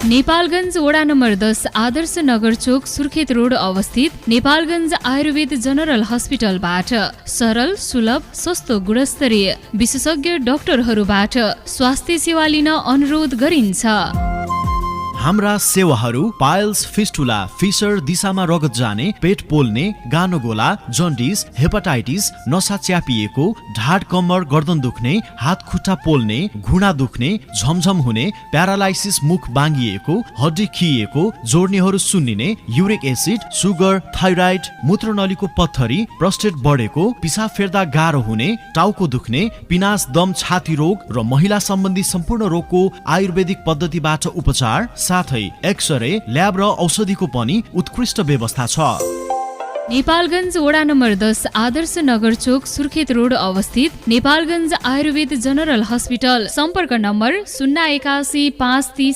नेपालगञ्ज वडा नम्बर 10 आदर्श नगर चोक सुर्खेत रोड अवस्थित नेपालगञ्ज आयुर्वेद जनरल हस्पिटलबाट सरल, सुलभ, सस्तो, गुणस्तरीय विशेषज्ञ डाक्टरहरूबाट स्वास्थ्य सेवा लिन अनुरोध गरिन्छ। हाम्रा सेवाहरू पाइल्स, फिस्टुला, फिसर, दिशामा रगत जाने, पेट पोल्ने, गानो गोला, जन्डिस, हेपाटाइटिस, नसा च्यापिएको, ढाड कम्मर गर्दन दुख्ने, हात खुट्टा पोल्ने, घुँडा दुख्ने, झमझम हुने, प्यारालाइसिस, मुख बाङ्गिएको, हड्डी खिएको, जोड्नेहरू सुन्निने, युरिक एसिड, सुगर, थाइराइड, मूत्रनलीको पत्थरी, प्रोस्टेट बढेको, पिसाब फेर्दा गाह्रो हुने, टाउको दुख्ने, पिनास, दम, छाती रोग र महिला सम्बन्धी सम्पूर्ण रोगको आयुर्वेदिक पद्धतिबाट उपचार साथै एक्सरे, ल्याब र औषधिको पनि उत्कृष्ट व्यवस्था छ। नेपालगञ्ज वडा नम्बर 10 आदर्श नगर चोक सुर्खेत रोड अवस्थित नेपालगञ्ज आयुर्वेद जनरल हस्पिटल। सम्पर्क नम्बर 081 530